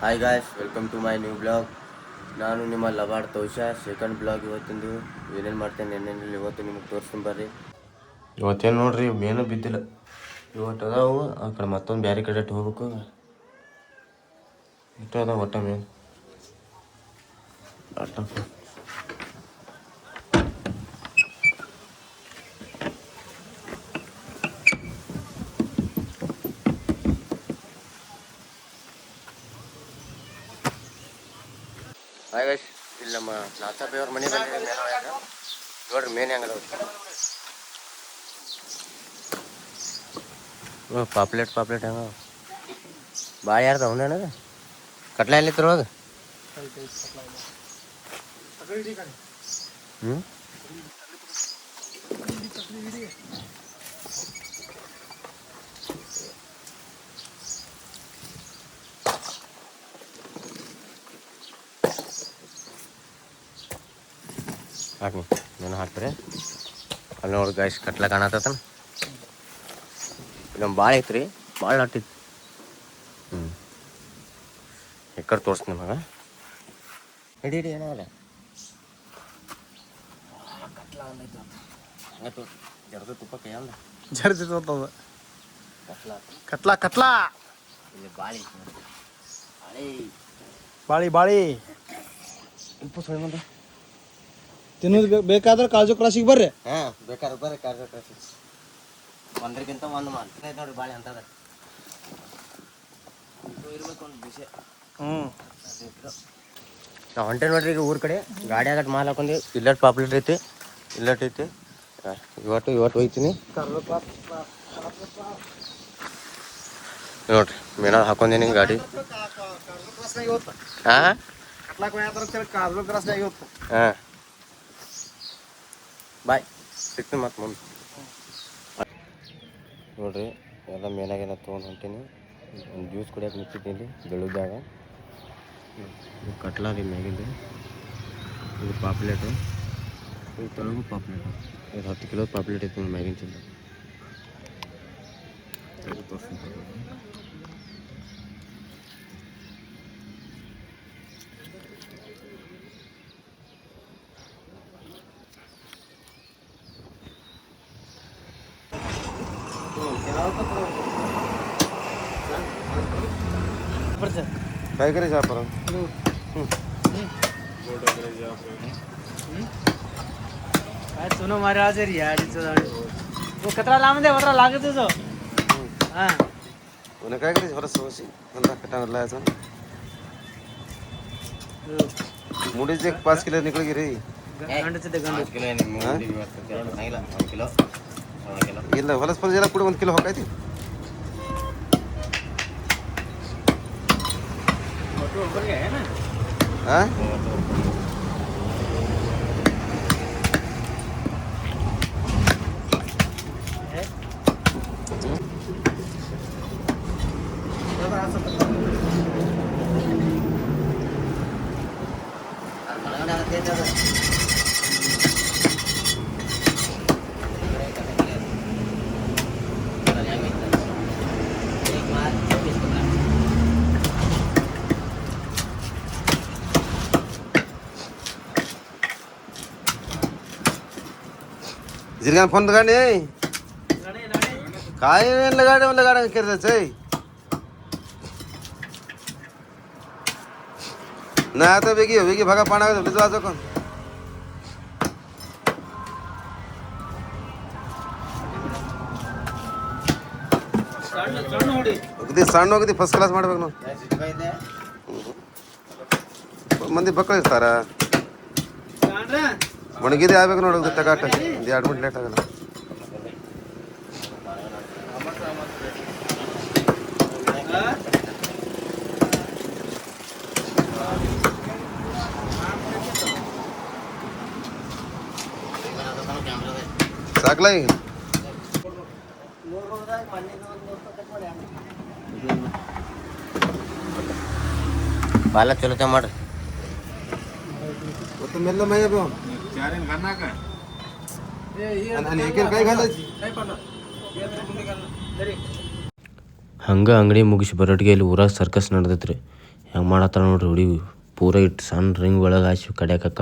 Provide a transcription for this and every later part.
Hi guys, welcome to my new blog. ನಾನು ನಿಮ್ಮ ಲಬಾಡ್ ತೋಷ. Second blog ಇವತ್ತಿಂದು. ಏನೇನು ಮಾಡ್ತೇನೆ ಏನೇನಿಲ್ಲ ಇವತ್ತು ನಿಮಗೆ ತೋರಿಸ್ತೀನಿ ಬರ್ರಿ. ಇವತ್ತೇನು ನೋಡ್ರಿ, ಮೇನು ಬಿದ್ದಿಲ್ಲ. ಇವತ್ತು ಅದಾವು ಆ ಕಡೆ ಮತ್ತೊಂದು ಬೇರೆ ಕಡೆ ಹೋಗ್ಬೇಕು. ಇಟ್ಟು ಅದಾವ ಒಟ್ಟ ಮೇನು ಹಾಯ್ ಗೈಸ್, ಇಲ್ಲಿ ನಮ್ಮ ನಾಚಾಪಿ ಅವ್ರ ಮನೆ ಬಂದಿದೆ. ನೋಡ್ರಿ ಮೇನ್ ಹೆಂಗದ ಪಾಪ್ಲೆಟ್ ಹೆಂಗ ಭಾಳ ಯಾರ್ದ ಅವನೇನ ಕಟ್ಲ ಎಲ್ಲಿತ್ತು ಅವಾಗ. ಹ್ಞೂ ಹಾಕಿ ನಾನು ಹಾಕ್ತಾರೆ. ಅಲ್ಲಿ ನೋಡಿ ಗಾಯ್ಸ್, ಕಟ್ಲ ಕಾಣತ್ತನ. ನಮ್ಮ ಭಾಳ ಐತ್ರಿ, ಭಾಳ ನಾಟಿತ್ತು. ಎಕ್ಕಡೆ ತೋರಿಸ್ತೀನಿ ನಿಮಗೆ. ಹಿಡಿ ಏನಾಗಲ್ಲ. ಕಟ್ಲ ಒಂದೈತೆ ಹಂಗೆ ತೋರಿಸಿ ಜರ್ದು ತುಪ್ಪ ಕೈ ಅಂದ ಜರ್ದಿ ತೋರ್ತದ. ಕಟ್ಲಾ ಇಲ್ಲಿ ಬಾಳಿ ಬಾಳಿ ಉಪ್ಪು ಸೊಳ್ಳೆ ಮುಂದೆ ತಿನ್ನೋದು ಬೇಕಾದ್ರೆ ಕಾಜು ಕ್ರಾಸಿಗೆ ಬರ್ರಿ. ಹಾಂ, ಬೇಕಾದ್ರೆ ಬರ್ರಿ ಕಾಜು ಕ್ರಾಸಿ. ಒಂದ್ರಕ್ಕಿಂತ ಒಂದು ಮಾಡ್ತೀನಿ ನೋಡ್ರಿ ಬಾಳೆ ಅಂತದ ಇರ್ಬೇಕು ಒಂದು ಬಿಸಿ. ನಾವು ಹೊಂಟೆ ನೋಡ್ರಿ ಈಗ ಊರ ಕಡೆ. ಗಾಡಿ ಆಗಟ್ಟು ಮಾಲ್ ಹಾಕೊಂಡಿ. ಇಲ್ಲಟ್ ಪಾಪ್ಲೆಟ್ ಐತಿ, ಇಲ್ಲಟ್ ಐತಿ. ಇವತ್ತು ಹೋಯ್ತೀನಿ ನೋಡ್ರಿ. ಮೇನ ಹಾಕೊಂಡೇನಿ ಗಾಡಿ. ಹಾಂ ಹಾಂ, ಬಾಯ್, ಸಿಗ್ತೀನಿ ಮತ್ತೆ ಮುಂದೆ. ನೋಡ್ರಿ ಎಲ್ಲ ಮೇನಾಗೆಲ್ಲ ತೊಗೊಂಡು ಹೊಂಟೀನಿ. ಒಂದು ಜ್ಯೂಸ್ ಕುಡಿಯೋಕೆ ನಿಂತಿದ್ದೀನಿ ಬೆಳುಗ್ದಾಗ. ಇದು ಕಟ್ಲ ರೀ ಮ್ಯಾಗಿಂದು. ಇದು ಪಾಪ್ಲೇಟು, ಇದು ತೊಳಗು ಪಾಪ್ಲೇಟು. ಇದು 10 ಕಿಲೋ ಪಾಪ್ಲೇಟ್ ಐತಿ ಮ್ಯಾಗಿನ ಚಿಲ್ಲ. काय करायचं आपण? काय सोनं मारे आज रे याडीचं झाड. वो कतरा लांब दे वरा लागत जो. हां, उन्हें काय करायचं बरं सोशी बंदा कटावर लायचं. मुडीच एक 5 किलो निकल गे रे. गंडचे ते गंड 5 किलो आहे मुडी नाही 1 किलो ಇಲ್ಲ ಹೊಲಸ್ ಪಲ್ಸ್ ಎಲ್ಲ ಕೂಡ 1 ಕಿಲೋ ಹೋಗೈತಿ. ಹಾಂ, जिरगान फोन लगाने काय लगाडे करताच ना. आता वेगी भागा पाणा भिजवायचं कोण. ಅಗದಿ ಸಣ್ಣ ಹೋಗದಿ ಫಸ್ಟ್ ಕ್ಲಾಸ್ ಮಾಡ್ಬೇಕು ನಾವು. ಮಂದಿ ಮಕ್ಕಳು ಇರ್ತಾರ, ಒಣಗಿದೇ ಆಗ್ಬೇಕು ನೋಡೋದು ತಗಾಟ. ಒಂದು 2 ಮಿನಿಟ್ ಲೇಟ್ ಆಗಲ್ಲ. ಸಾಕ್ಲಾ ಬಾಲ ಚಲೋತೆ ಮಾಡ್ರಿ. ಹಂಗೆ ಅಂಗಡಿ ಮುಗಿಸಿ ಬರೋಟಿಗೆ ಇಲ್ಲಿ ಊರಾಗ ಸರ್ಕಸ್ ನಡೆದೈತ್ರಿ. ಹೆಂಗೆ ಮಾಡತ್ತಾರ ನೋಡ್ರಿ ಹುಡುಗಿ. ಪೂರ ಇಟ್ಟು ಸಣ್ಣ ರಿಂಗ್ ಒಳಗೆ ಹಾಸಿ ಕಡ್ಯಾಕಕ್ಕ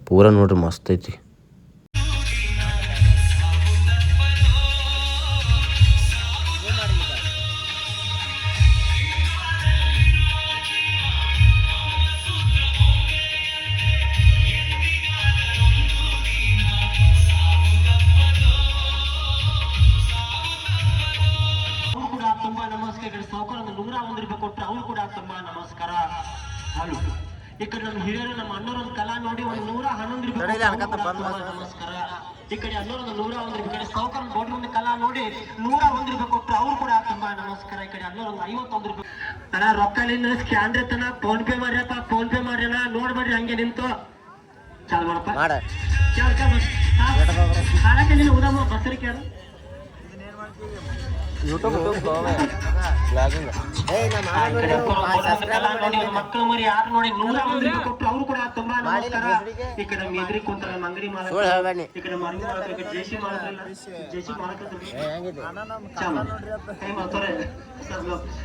ಪೂರ ನೋಡ್ರಿ ಮಸ್ತ್ ಐತಿ. ತುಂಬಾ ನಮಸ್ಕಾರ. ಸಾವುಕಾರ 101 ರೂಪಾಯಿ ಕೊಟ್ಟರೆ ಅವ್ರು ಕೂಡ ತುಂಬಾ ನಮಸ್ಕಾರ. ಹಲೋ, ಈ ಕಡೆ ನಮ್ಮ ಹಿರಿಯರು ನಮ್ಮ ಅಣ್ಣರೊಂದು ಕಲಾ ನೋಡಿ ಒಂದು 111 ರೂಪಾಯಿ ನಮಸ್ಕಾರ. ಈ ಕಡೆ ಅಣ್ಣರೊಂದು 101 ರೂಪಾಯಿ, ಕಡೆ ಸಾವುಕಾರ ದೊಡ್ಡ ಕಲಾ ನೋಡಿ 101 ರೂಪಾಯಿ ಕೊಟ್ಟರೆ ಅವ್ರು ಕೂಡ ತುಂಬಾ ನಮಸ್ಕಾರ. ಈ ಕಡೆ ಅಣ್ಣರೊಂದು 51 ರೂಪಾಯಿ. ಅಣ್ಣ ರೊಕ್ಕ ಸ್ಕ್ಯಾನ್ರೆ ತನ ಫೋನ್ ಪೇ ಮಾಡ್ರಪ್ಪ, ಫೋನ್ ಪೇ ಮಾಡ್ರಣ. ನೋಡ್ಬೇಡ್ರಿ ಹಂಗೆ ನಿಂತು ಚಾಲು ಮಾಡಪ್ಪ. ಹಾಳಕ್ಕೆ ನೀನು ಉದಮ್ಮ ಬಸರಿಕೆ ಯಾರು ಮಕ್ಕಳು ಮರಿ ಯಾರು ನೋಡಿ 101 ರೂಪಾಯಿ ಕೊಟ್ಟು ಅವ್ರು ಕೂಡ ತುಂಬಾ ನಮಸ್ಕಾರ. ಈ ಕಡೆ ಮೆದ್ರಿ ಕುಂತಾರ ಅಂಗಡಿ ಮಾಲಕ, ಈ ಕಡೆ ಮರಳಿ ಮಾಲಕ, ಈ ಕಡೆ ಜೇಸಿ ಮಾಲಕ, ಜೇಸಿ ಮಾಲಕ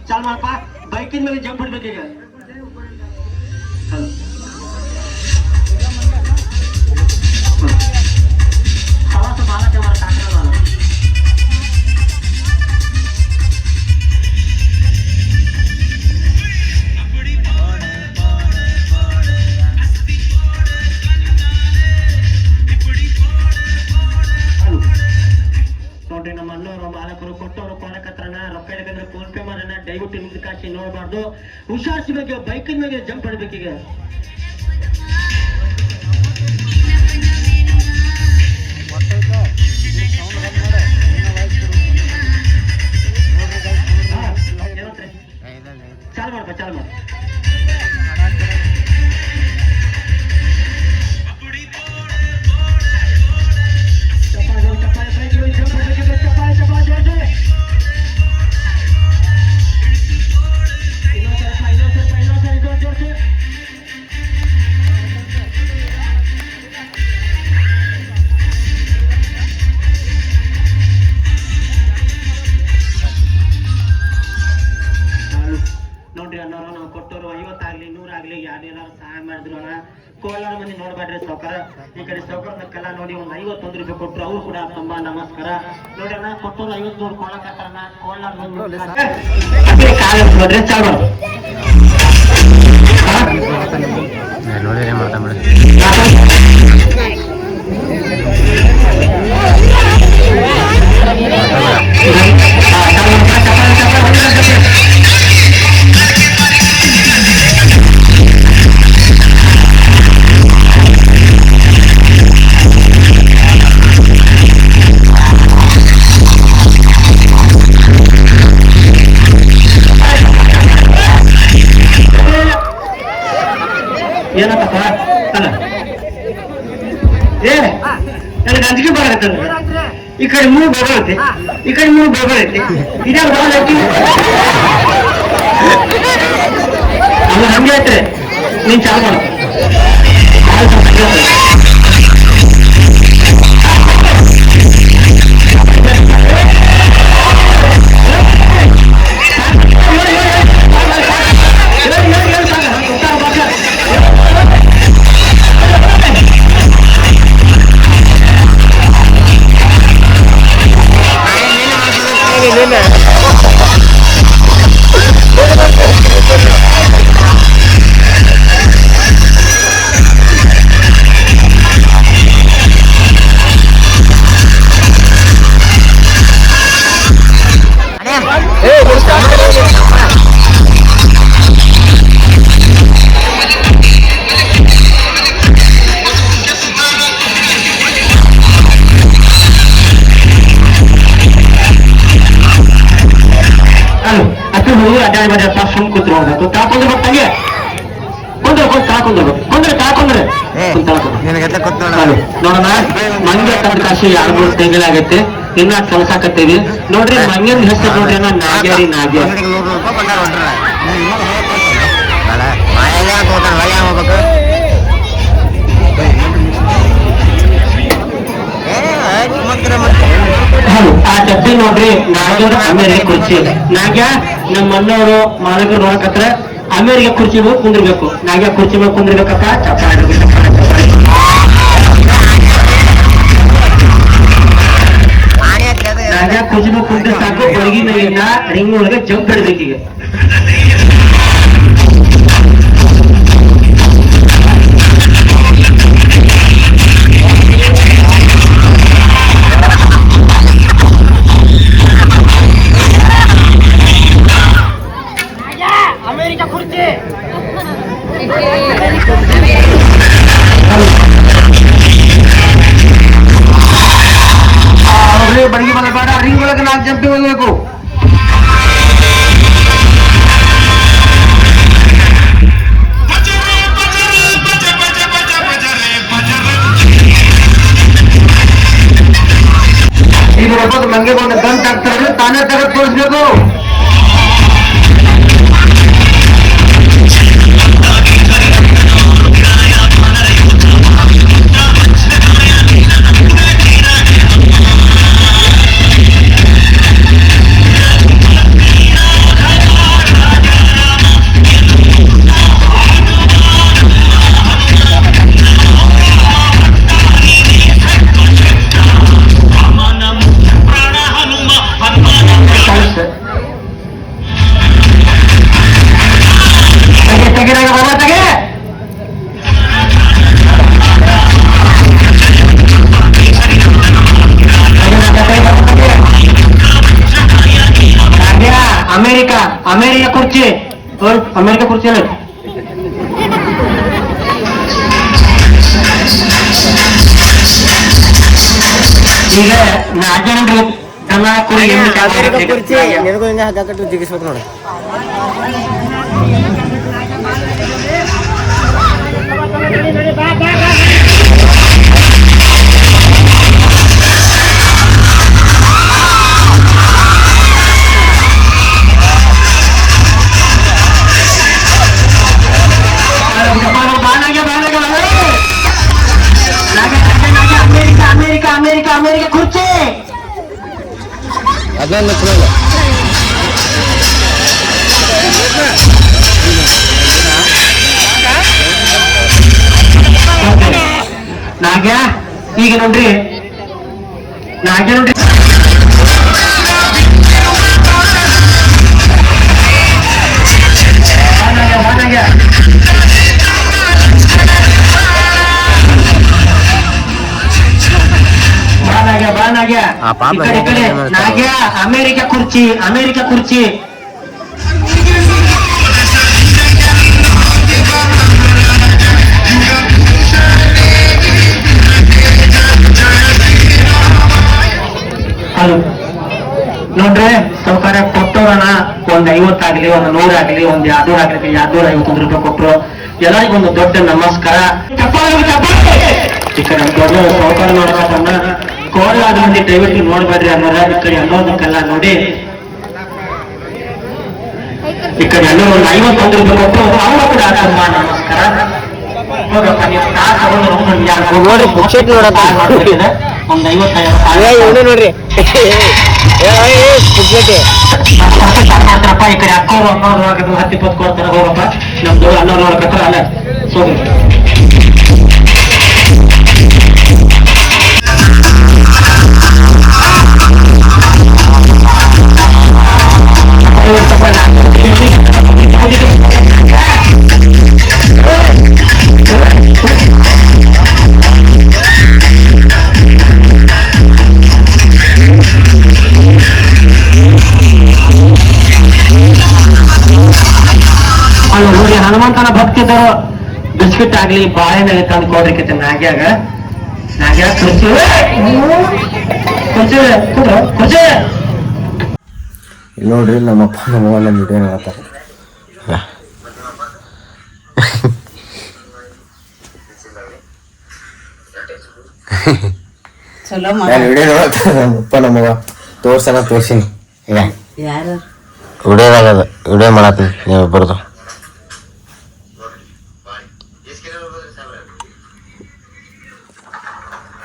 ಚಾಲ್ ಮಾಡಪ್ಪ. ಬೈಕಿನ ಮೇಲೆ ಜಂಪ್ ಬಿಡ್ಬೇಕೀಗ. ಪ್ರವಾಸ ಮಾಲಕ ನೋಡ್ರಿ, ನಮ್ಮ ಅಣ್ಣವರು ಮಾಲಕರು ಕೊಟ್ಟವರು ಕೊಡಕತ್ರನ ರೊಕ್ಕ ಇಡಬೇಕಂದ್ರೆ ಫೋನ್ ಪೇ ಮಾಡೋಣ. ದಯವಿಟ್ಟು ನಿಮ್ದು ಕಾಶಿ ನೋಡ್ಬಾರ್ದು. ಹುಷಾರ್ಸಿ ಬಗ್ಗೆ ಬೈಕಿನ ಮೇಲೆ ಜಂಪ್ ಹೊಡ್ಬೇಕೀಗ. ಚಾಲು ಮಾಡಪ್ಪ, ಚಾಲು ಮಾಡ. ನೋಡ್ರಿ ಅಣ್ಣವ್ರು, ನಾವು ಕೊಟ್ಟವರು 50 ಆಗ್ಲಿ 100 ಆಗ್ಲಿ ಯಾರು ಸಹಾಯ ಮಾಡಿದ್ರು ಅಣ್ಣ. ಕೋಲಾರ ಮಂದಿ ನೋಡ್ಬೇಡ್ರಿ ಸಾವುಕಾರ. ಈ ಕಡೆ ಸಾವುಕಾರದ ಕಲಾ ನೋಡಿ ಒಂದು 51 ರೂಪಾಯಿ ಕೊಟ್ಟರು ಅವ್ರು ಕೂಡ ತುಂಬಾ ನಮಸ್ಕಾರ. ನೋಡಿ ಅಣ್ಣ, ಕೊಟ್ಟರು 50 ನೂರು ಕೊಡಕತ್ತಾರಣ್ಣ. ಕೋಲಾರ ನೋಡ್ರಿ ಚಾಲು ನೋಡಿದ್ರೆ ಮಾತಾಡ್ಬಿಡಿ. ಏನತ್ತಪ್ಪ ಅಲ್ಲ ಏ ನನಗೆ ಅಂಜಿಕೆ ಬರತ್ತಲ್ಲ. ಈ ಕಡೆ 3 ಬರತ್ತೆ, ಈ ಕಡೆ 3 ಬರತ್ತೆ. ಇದೇ ಅದು ಹಂಗೆ ಐತೆ. ನೀನ್ ಚಾಲು ಮಾಡ. ಅಡ್ಡಾಡಿ ಬಂದ ಸುಮ್ ಕೂತ್ರು ಹೋಗ್ಬೇಕು. ತಾಕೊಂಡ್ರೆ ಬರ್ತಾಗೆ ನೋಡೋಣ ಮಂಗ್ಯ ತಂದ ಕಾಶಿ 2-3 ತಿಂಗಳಾಗತ್ತೆ ಇನ್ನ ಕಲ್ಸಾಕತ್ತೀವಿ ನೋಡ್ರಿ ಮಂಗ್ಯನ ಹೆಸರು ನೋಡ್ರಿ ನಾಗ್ಯಾರಿ ನಾಗ್ಯಾರಿ ಆ ಚಪ್ಪಿ ನೋಡ್ರಿ ನಾಗ್ಯಾರ ಅಮೇರಿಕ ಕುರ್ಚಿ ನಾಗ್ಯ ನಮ್ಮ ಮಣ್ಣವರು ಮಾಲಕರು ನೋಡಕತ್ರ ಅಮೇರಿಕ ಕುರ್ಚಿ ಮೇಲೆ ಕುಂದಿರ್ಬೇಕು ನಾಗ್ಯ ಕುರ್ಚಿ ಮೇಲೆ ಕುಂದಿರ್ಬೇಕಕ್ಕ ಚಪ್ಪಾಳೆ ನಾಗ್ಯ ಕುರ್ಚಿ ಮೇಲೆ ಕುಂದ್ರೆ ಸಾಕು ಬೆಳಗಿ ಮೇಲಿಂದ ರಿಂಗ್ ಒಳಗೆ ಜಂಪ್ ಹಿಡ್ಬೇಕೀಗ ಬಡಗಿ ಮನೆ ಬೇಡ ರಿಂಗ್ ಒಳಗೆ 4 ಜಂಪಿ ಹೋಗ್ಬೇಕು ಈಗ ಮಂಗೆ ಬಂದ ಗಂಟ್ ಹಾಕ್ತಾರೆ ತಾನೇ ತೆಗೆದು ತೋರಿಸ್ಬೇಕು ಅಮೇರಿಕ ಕುರ್ಚಿ ಅಮೇರಿಕ ಕುರ್ಚಿ ಅಲ್ಲ ಈಗ ನಾಜನರು ದನ ಕುರಿ ಜಿಗಿಸ್ಬೇಕು ನೋಡಿ ಅಮೇರಿಕ ಕುರ್ಚಿ ಅದನ್ನ ನಾಗ್ಯ ಈಗ ನೋಡ್ರಿ ನಾಗ್ಯ ನೋಡ್ರಿ ನಾಗ್ಯ ಅಮೇರಿಕ ಕುರ್ಚಿ ಹಲೋ ನೋಡ್ರಿ ಸೌಕರ್ಯ ಕೊಟ್ಟೋರಣ ಒಂದ್ 50 ಆಗ್ಲಿ ಒಂದು 100 ಆಗ್ಲಿ ಒಂದ್ 200 ಆಗ್ಲಿ 250 ರೂಪಾಯಿ ಕೊಟ್ಟರು ಎಲ್ಲರಿಗೂ ಒಂದು ದೊಡ್ಡ ನಮಸ್ಕಾರ ಈ ಕಡೆ ದೊಡ್ಡ ಸೌಕರ್ಯ ನೋಡ್ಬೇಕನ್ನ ಕೋಲಾದ ಮಂದಿ ದಯವಿಟ್ಟು ನೋಡ್ಬೇಡ್ರಿ ಅನ್ನೋರ ಈ ಕಡೆ ಅನ್ನೋದಕ್ಕೆಲ್ಲ ನೋಡಿ ಈ ಕಡೆ ಎಲ್ಲೋ ಒಂದು 51 ರೂಪಾಯಿ ಕೊಟ್ಟು ಅವ್ರ ಕೂಡ ತುಂಬಾ ನಮಸ್ಕಾರ ಹೋಗಪ್ಪ ನೀವು ಕಾರ್ ತಗೊಂಡು ನೋಡಿ ಪುಕ್ಷೇಟ್ ನೋಡಪ್ಪ ಒಂದು 55 ನೋಡ್ರಿ ಮಾತ್ರಪ್ಪ ಈ ಕಡೆ ಅಕ್ಕೋರು ಅನ್ನೋರು 10-20 ಕೊಡ್ತಾರೆ ಹೋಗಪ್ಪ ನಮ್ದು ಅನ್ನೋರು ನೋಡಕತ್ರ ಅಲ್ಲ ಸೋದ್ರಿ ನೋಡಿ ಹನುಮಂತನ ಭಕ್ತಿದರು ಬಿಸ್ಕಿಟ್ ಆಗ್ಲಿ ಬಾಳೆನಲ್ಲಿ ತಂದು ಕೊಡ್ರಿಕೈತೆ ನಾಗ್ಯಾಗ ಕುರ್ಚಿ ನೋಡ್ರಿ ನಮ್ಮಪ್ಪ ನಮ್ಮವ್ವ ನಮ್ಮ ವಿಡಿಯೋ ನೋಡ್ತಾರೆ ಚಲೋ ನಾನು ವಿಡಿಯೋ ನೋಡ್ತಾ ನಮ್ಮಪ್ಪ ನಮ್ಮವ್ವ ತೋರ್ಸೀನಿ ಈಗ ಯಾರು ವಿಡಿಯೋದಾಗದ ವಿಡಿಯೋ ಮಾಡತ್ತೀನಿ ನೀವು ಇಬ್ಬರದು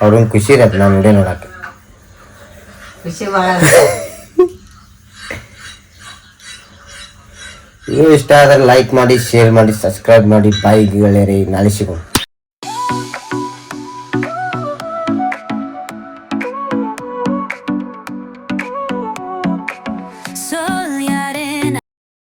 ಅವ್ರಿಗೆ ಖುಷಿ ಇರತ್ತೆ ನಾನು ವಿಡಿಯೋ ನೋಡಕ್ಕೆ ಖುಷಿ ಭಾಳ ನೀವು ಇಷ್ಟ ಆದ್ರೆ ಲೈಕ್ ಮಾಡಿ ಶೇರ್ ಮಾಡಿ ಸಬ್ಸ್ಕ್ರೈಬ್ ಮಾಡಿ ಬಾಯ್ ಗೆಳೆಯರೇ ನಾಳೆ ಸಿಗೋಣ